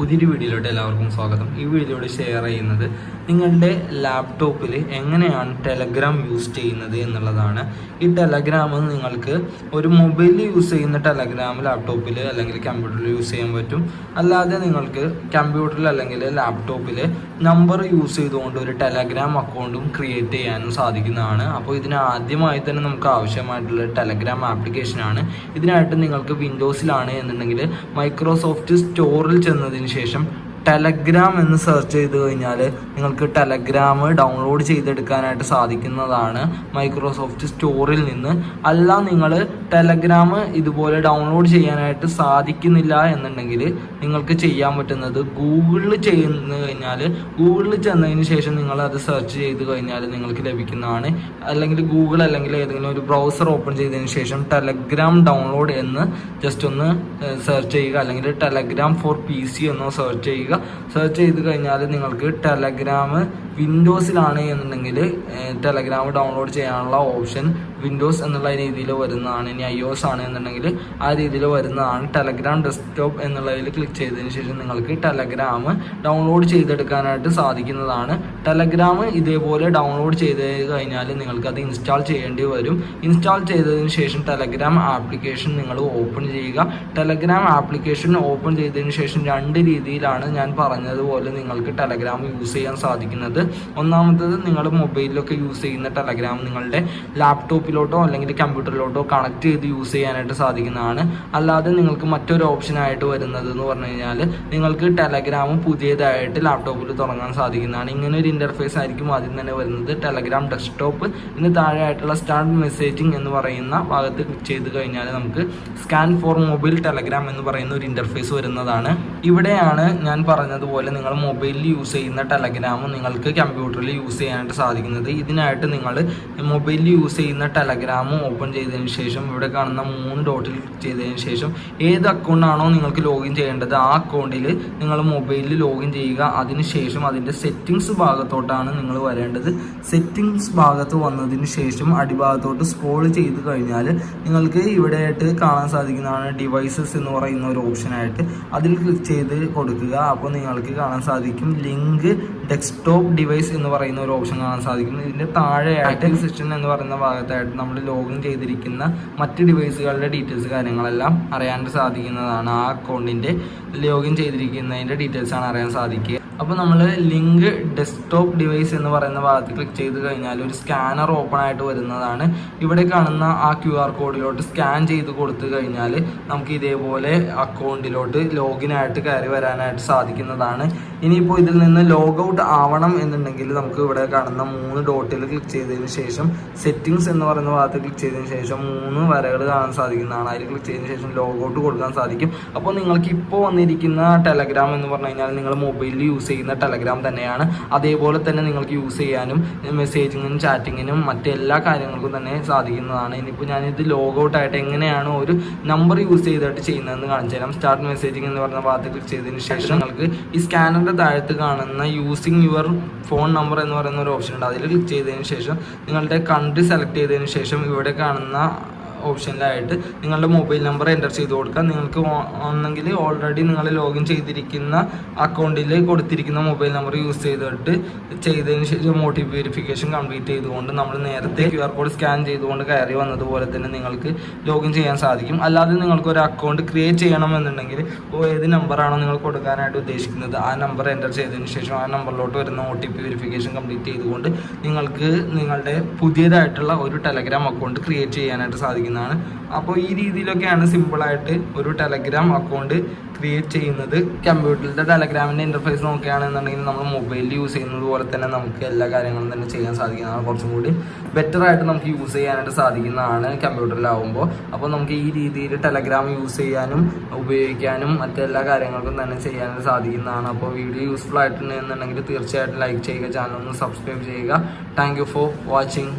പുതിയൊരു വീഡിയോയിലോട്ട് എല്ലാവർക്കും സ്വാഗതം. ഈ വീഡിയോയിൽ ഷെയർ ചെയ്യുന്നത് നിങ്ങളുടെ ലാപ്ടോപ്പിൽ എങ്ങനെയാണ് ടെലഗ്രാം യൂസ് ചെയ്യുന്നത് എന്നുള്ളതാണ്. ഈ ടെലഗ്രാം നിങ്ങൾക്ക് ഒരു മൊബൈലിൽ യൂസ് ചെയ്യുന്ന ടെലഗ്രാം ലാപ്ടോപ്പിൽ അല്ലെങ്കിൽ കമ്പ്യൂട്ടറിൽ യൂസ് ചെയ്യാൻ പറ്റും. അല്ലാതെ നിങ്ങൾക്ക് കമ്പ്യൂട്ടറിൽ അല്ലെങ്കിൽ ലാപ്ടോപ്പിൽ നമ്പർ യൂസ് ചെയ്തുകൊണ്ട് ഒരു ടെലഗ്രാം അക്കൗണ്ടും ക്രിയേറ്റ് ചെയ്യാനും സാധിക്കുന്നതാണ്. അപ്പോൾ ഇതിന് ആദ്യമായി തന്നെ നമുക്ക് ആവശ്യമായിട്ടുള്ള ടെലഗ്രാം ആപ്ലിക്കേഷനാണ്. ഇതിനായിട്ട് നിങ്ങൾക്ക് വിൻഡോസിലാണ് എന്നുണ്ടെങ്കിൽ മൈക്രോസോഫ്റ്റ് സ്റ്റോറിൽ ചെന്നതിന് ശേഷം ടെലഗ്രാം എന്ന് സെർച്ച് ചെയ്ത് കഴിഞ്ഞാൽ നിങ്ങൾക്ക് ടെലഗ്രാം ഡൗൺലോഡ് ചെയ്തെടുക്കാനായിട്ട് സാധിക്കുന്നതാണ് മൈക്രോസോഫ്റ്റ് സ്റ്റോറിൽ നിന്ന്. അല്ല നിങ്ങൾ ടെലഗ്രാം ഇതുപോലെ ഡൗൺലോഡ് ചെയ്യാനായിട്ട് സാധിക്കുന്നില്ല എന്നുണ്ടെങ്കിൽ നിങ്ങൾക്ക് ചെയ്യാൻ പറ്റുന്നത് ഗൂഗിളിൽ ഗൂഗിളിൽ ചെന്നതിന് ശേഷം നിങ്ങൾ അത് സെർച്ച് ചെയ്ത് കഴിഞ്ഞാൽ നിങ്ങൾക്ക് ലഭിക്കുന്നതാണ്. അല്ലെങ്കിൽ ഗൂഗിൾ അല്ലെങ്കിൽ ഏതെങ്കിലും ഒരു ബ്രൗസർ ഓപ്പൺ ചെയ്തതിന് ശേഷം ടെലഗ്രാം ഡൗൺലോഡ് എന്ന് ജസ്റ്റ് ഒന്ന് സെർച്ച് ചെയ്യുക, അല്ലെങ്കിൽ ടെലഗ്രാം ഫോർ PC എന്നോ സെർച്ച് ചെയ്യുക. സെർച്ച് ചെയ്ത് കഴിഞ്ഞാൽ നിങ്ങൾക്ക് ടെലഗ്രാം വിൻഡോസിലാണ് എന്നുണ്ടെങ്കിൽ ടെലഗ്രാം ഡൗൺലോഡ് ചെയ്യാനുള്ള ഓപ്ഷൻ വിൻഡോസ് എന്നുള്ള രീതിയിൽ വരുന്നതാണ്. ഇനി iOS ആണ് എന്നുണ്ടെങ്കിൽ ആ രീതിയിൽ വരുന്നതാണ്. ടെലഗ്രാം ഡെസ്ക്ടോപ്പ് എന്നുള്ളതിൽ ക്ലിക്ക് ചെയ്തതിന് ശേഷം നിങ്ങൾക്ക് ടെലഗ്രാം ഡൗൺലോഡ് ചെയ്തെടുക്കാനായിട്ട് സാധിക്കുന്നതാണ്. ടെലഗ്രാം ഇതേപോലെ ഡൗൺലോഡ് ചെയ്ത് കഴിഞ്ഞാൽ നിങ്ങൾക്ക് അത് ഇൻസ്റ്റാൾ ചെയ്യേണ്ടി വരും. ഇൻസ്റ്റാൾ ചെയ്തതിന് ശേഷം ടെലഗ്രാം ആപ്ലിക്കേഷൻ നിങ്ങൾ ഓപ്പൺ ചെയ്യുക. ടെലഗ്രാം ആപ്ലിക്കേഷൻ ഓപ്പൺ ചെയ്തതിന് ശേഷം രണ്ട് രീതിയിലാണ് ഞാൻ പറഞ്ഞതുപോലെ നിങ്ങൾക്ക് ടെലഗ്രാം യൂസ് ചെയ്യാൻ സാധിക്കുന്നത്. ഒന്നാമത്തത് നിങ്ങൾ മൊബൈലിലൊക്കെ യൂസ് ചെയ്യുന്ന ടെലഗ്രാം നിങ്ങളുടെ ലാപ്ടോപ്പിലോട്ടോ അല്ലെങ്കിൽ കമ്പ്യൂട്ടറിലോട്ടോ കണക്ട് ചെയ്ത് യൂസ് ചെയ്യാനായിട്ട് സാധിക്കുന്നതാണ്. അല്ലാതെ നിങ്ങൾക്ക് മറ്റൊരു ഓപ്ഷനായിട്ട് വരുന്നത് എന്ന് പറഞ്ഞു കഴിഞ്ഞാൽ നിങ്ങൾക്ക് ടെലഗ്രാം പുതിയതായിട്ട് ലാപ്ടോപ്പിൽ തുടങ്ങാൻ സാധിക്കുന്നതാണ്. ഇങ്ങനെ ഒരു ഇൻ്റർഫേസ് ആയിരിക്കും ആദ്യം തന്നെ വരുന്നത്. ടെലഗ്രാം ഡെസ്ക്ടോപ്പ് ഇതിന് താഴെയായിട്ടുള്ള സ്റ്റാർട്ട് മെസ്സേജിങ് എന്ന് പറയുന്ന ഭാഗത്ത് ക്ലിക്ക് ചെയ്ത് കഴിഞ്ഞാൽ നമുക്ക് സ്കാൻ ഫോർ മൊബൈൽ ടെലഗ്രാം എന്ന് പറയുന്ന ഒരു ഇൻ്റർഫേസ് വരുന്നതാണ്. ഇവിടെയാണ് ഞാൻ പറഞ്ഞതുപോലെ നിങ്ങൾ മൊബൈലിൽ യൂസ് ചെയ്യുന്ന ടെലഗ്രാം നിങ്ങൾക്ക് കമ്പ്യൂട്ടറിൽ യൂസ് ചെയ്യാനായിട്ട് സാധിക്കുന്നത്. ഇതിനായിട്ട് നിങ്ങൾ മൊബൈലിൽ യൂസ് ചെയ്യുന്ന ടെലഗ്രാം ഓപ്പൺ ചെയ്തതിന് ശേഷം ഇവിടെ കാണുന്ന 3 ഡോട്ടിൽ ക്ലിക്ക് ചെയ്തതിന് ശേഷം ഏത് അക്കൗണ്ടാണോ നിങ്ങൾക്ക് ലോഗിൻ ചെയ്യേണ്ടത് ആ അക്കൗണ്ടിൽ നിങ്ങൾ മൊബൈലിൽ ലോഗിൻ ചെയ്യുക. അതിനുശേഷം അതിൻ്റെ സെറ്റിങ്സ് ഭാഗത്തോട്ടാണ് നിങ്ങൾ വരേണ്ടത്. സെറ്റിങ്സ് ഭാഗത്ത് വന്നതിന് ശേഷം അടിഭാഗത്തോട്ട് സ്ക്രോൾ ചെയ്ത് കഴിഞ്ഞാൽ നിങ്ങൾക്ക് ഇവിടെയായിട്ട് കാണാൻ സാധിക്കുന്നതാണ് ഡിവൈസസ് എന്ന് പറയുന്ന ഒരു ഓപ്ഷനായിട്ട്. അതിൽ ക്ലിക്ക് ചെയ്ത് കൊടുക്കുക. അപ്പോൾ നിങ്ങൾക്ക് കാണാൻ സാധിക്കും ലിങ്ക് ഡെസ്ക്ടോപ്പ് ഡിവൈസ് എന്ന് പറയുന്ന ഒരു ഓപ്ഷൻ കാണാൻ സാധിക്കും. ഇതിൻ്റെ താഴെയായിട്ട് സെക്ഷൻ എന്ന് പറയുന്ന ഭാഗത്തായിട്ട് നമ്മൾ ലോഗിൻ ചെയ്തിരിക്കുന്ന മറ്റ് ഡിവൈസുകളുടെ ഡീറ്റെയിൽസ് കാര്യങ്ങളെല്ലാം അറിയാൻ സാധിക്കുന്നതാണ്. ആ അക്കൗണ്ടിൻ്റെ ലോഗിൻ ചെയ്തിരിക്കുന്നതിൻ്റെ ഡീറ്റെയിൽസാണ് അറിയാൻ സാധിക്കുക. അപ്പോൾ നമ്മൾ ലിങ്ക് ഡെസ്ക്ടോപ്പ് ഡിവൈസ് എന്ന് പറയുന്ന ഭാഗത്ത് ക്ലിക്ക് ചെയ്ത് കഴിഞ്ഞാൽ ഒരു സ്കാനർ ഓപ്പൺ ആയിട്ട് വരുന്നതാണ്. ഇവിടെ കാണുന്ന ആ QR കോഡിലോട്ട് സ്കാൻ ചെയ്ത് കൊടുത്തു കഴിഞ്ഞാൽ നമുക്ക് ഇതേപോലെ അക്കൗണ്ടിലോട്ട് ലോഗിൻ ആയിട്ട് കയറി വരാനായിട്ട് സാധിക്കുന്നതാണ്. ഇനിയിപ്പോൾ ഇതിൽ നിന്ന് ലോഗ് ഔട്ട് ആവണം എന്നുണ്ടെങ്കിൽ നമുക്ക് ഇവിടെ കാണുന്ന 3 ഡോട്ടിൽ ക്ലിക്ക് ചെയ്തതിന് ശേഷം സെറ്റിങ്സ് എന്ന് പറയുന്ന ഭാഗത്ത് ക്ലിക്ക് ചെയ്തതിന് ശേഷം 3 വരകൾ കാണാൻ സാധിക്കുന്നതാണ്. അതിൽ ക്ലിക്ക് ചെയ്തതിന് ശേഷം ലോഗ് ഔട്ട് കൊടുക്കാൻ സാധിക്കും. അപ്പോൾ നിങ്ങൾക്ക് ഇപ്പോൾ വന്നിരിക്കുന്ന ടെലഗ്രാം എന്ന് പറഞ്ഞു കഴിഞ്ഞാൽ നിങ്ങൾ മൊബൈലിൽ യൂസ് ചെയ്യുന്ന ടെലഗ്രാം തന്നെയാണ്. അതേപോലെ തന്നെ നിങ്ങൾക്ക് യൂസ് ചെയ്യാനും മെസ്സേജിങ്ങിനും ചാറ്റിങ്ങിനും മറ്റെല്ലാ കാര്യങ്ങൾക്കും തന്നെ സാധിക്കുന്നതാണ്. ഇനിയിപ്പോൾ ഞാനിത് ലോഗ് ഔട്ട് ആയിട്ട് എങ്ങനെയാണ് ഒരു നമ്പർ യൂസ് ചെയ്തിട്ട് ചെയ്യുന്നതെന്ന് കാണിച്ചു തരാം. സ്റ്റാർട്ട് മെസ്സേജിങ് എന്ന് പറഞ്ഞ ഭാഗത്ത് ക്ലിക്ക് ചെയ്തതിന് ശേഷം നിങ്ങൾക്ക് ഈ സ്കാനറിൻ്റെ താഴത്ത് കാണുന്ന യൂസിങ് യുവർ ഫോൺ നമ്പർ എന്ന് പറയുന്ന ഒരു ഓപ്ഷൻ ഉണ്ട്. അതിൽ ക്ലിക്ക് ചെയ്തതിന് ശേഷം നിങ്ങളുടെ കൺട്രി സെലക്ട് ചെയ്തതിന് ശേഷം ഇവിടെ കാണുന്ന ഓപ്ഷനിലായിട്ട് നിങ്ങളുടെ മൊബൈൽ നമ്പർ എൻ്റർ ചെയ്ത് കൊടുക്കുക. നിങ്ങൾക്ക് ഒന്നെങ്കിൽ ഓൾറെഡി നിങ്ങൾ ലോഗിൻ ചെയ്തിരിക്കുന്ന അക്കൗണ്ടിൽ കൊടുത്തിരിക്കുന്ന മൊബൈൽ നമ്പർ യൂസ് ചെയ്തതിന് ശേഷം OTP വെരിഫിക്കേഷൻ കംപ്ലീറ്റ് ചെയ്തുകൊണ്ട് നമ്മൾ നേരത്തെ QR കോഡ് സ്കാൻ ചെയ്തുകൊണ്ട് കയറി വന്നതുപോലെ തന്നെ നിങ്ങൾക്ക് ലോഗിൻ ചെയ്യാൻ സാധിക്കും. അല്ലാതെ നിങ്ങൾക്ക് ഒരു അക്കൗണ്ട് ക്രിയേറ്റ് ചെയ്യണമെന്നുണ്ടെങ്കിൽ ഏത് നമ്പറാണോ നിങ്ങൾ കൊടുക്കാനായിട്ട് ഉദ്ദേശിക്കുന്നത് ആ നമ്പർ എൻ്റർ ചെയ്തതിന് ശേഷം ആ നമ്പറിലോട്ട് വരുന്ന OTP വെരിഫിക്കേഷൻ കംപ്ലീറ്റ് ചെയ്തുകൊണ്ട് നിങ്ങൾക്ക് നിങ്ങളുടെ പുതിയതായിട്ടുള്ള ഒരു ടെലഗ്രാം അക്കൗണ്ട് ക്രിയേറ്റ് ചെയ്യാനായിട്ട് സാധിക്കും. അപ്പോൾ ഈ രീതിയിലൊക്കെയാണ് സിമ്പിളായിട്ട് ഒരു ടെലഗ്രാം അക്കൗണ്ട് ക്രിയേറ്റ് ചെയ്യുന്നത്. കമ്പ്യൂട്ടറിൻ്റെ ടെലഗ്രാമിൻ്റെ ഇൻ്റർഫേസ് നോക്കുകയാണെന്നുണ്ടെങ്കിൽ നമ്മൾ മൊബൈലിൽ യൂസ് ചെയ്യുന്നത് പോലെ തന്നെ നമുക്ക് എല്ലാ കാര്യങ്ങളും തന്നെ ചെയ്യാൻ സാധിക്കുന്നതാണ്. കുറച്ചും കൂടി ബെറ്ററായിട്ട് നമുക്ക് യൂസ് ചെയ്യാനായിട്ട് സാധിക്കുന്നതാണ് കമ്പ്യൂട്ടറിലാവുമ്പോൾ. അപ്പോൾ നമുക്ക് ഈ രീതിയിൽ ടെലഗ്രാം യൂസ് ചെയ്യാനും ഉപയോഗിക്കാനും മറ്റെല്ലാ കാര്യങ്ങൾക്കും തന്നെ ചെയ്യാനായിട്ട് സാധിക്കുന്നതാണ്. അപ്പോൾ വീഡിയോ യൂസ്ഫുൾ ആയിട്ടുണ്ടെന്നുണ്ടെങ്കിൽ തീർച്ചയായിട്ടും ലൈക്ക് ചെയ്യുക, ചാനൽ ഒന്ന് സബ്സ്ക്രൈബ് ചെയ്യുക. Thank you for watching.